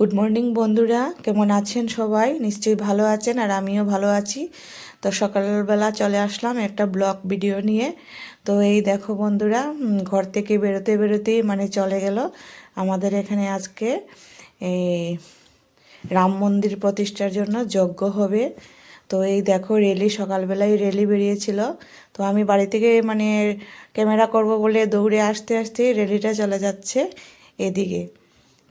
Good morning বন্ধুরা, কেমন আছেন সবাই? নিশ্চয়ই ভালো আছেন, আর আমিও ভালো আছি। তো সকালবেলা চলে আসলাম একটা ব্লগ ভিডিও নিয়ে। তো এই দেখো বন্ধুরা, ঘর থেকে বেরোতে বেরোতেই চলে গেল আমাদের এখানে আজকে এই রাম মন্দির প্রতিষ্ঠার জন্য যজ্ঞ হবে। তো এই দেখো রেলি, সকালবেলায় রেলি বেরিয়েছিল। তো আমি বাড়ি থেকে ক্যামেরা করব বলে দৌড়ে আসতে আসতে রেলিটা চলে যাচ্ছে এদিকে।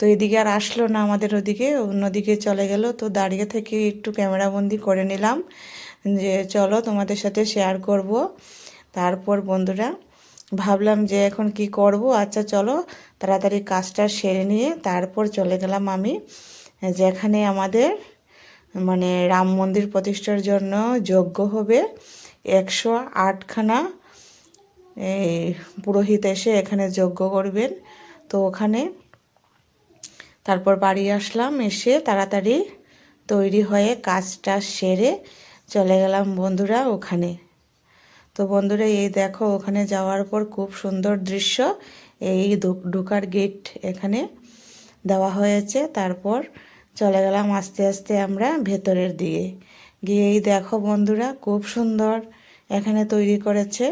তো এদিকে আর আসলো না, আমাদের ওদিকে অন্যদিকে চলে গেল। তো দাঁড়িয়ে থেকে একটু ক্যামেরাবন্দি করে নিলাম, যে চলো তোমাদের সাথে শেয়ার করব। তারপর বন্ধুরা ভাবলাম যে এখন কি করব, আচ্ছা চলো তাড়াতাড়ি কাজটা সেরে নিয়ে তারপর চলে গেলাম আমি যেখানে আমাদের রাম মন্দির প্রতিষ্ঠার জন্য যজ্ঞ হবে। 108খানা এই পুরোহিত এসে এখানে যজ্ঞ করবেন। তো ওখানে তারপর বাড়ি আসলাম, এসে তাড়াতাড়ি তৈরি হয়ে কাজটা সেরে চলে গেলাম বন্ধুরা ওখানে। তো বন্ধুরা এই দেখো ওখানে যাওয়ার পর খুব সুন্দর দৃশ্য, এই ঢোকার গেট এখানে দেওয়া হয়েছে। তারপর চলে গেলাম আস্তে আস্তে আমরা ভেতরের দিকে গিয়েই দেখো বন্ধুরা খুব সুন্দর এখানে তৈরি করেছে।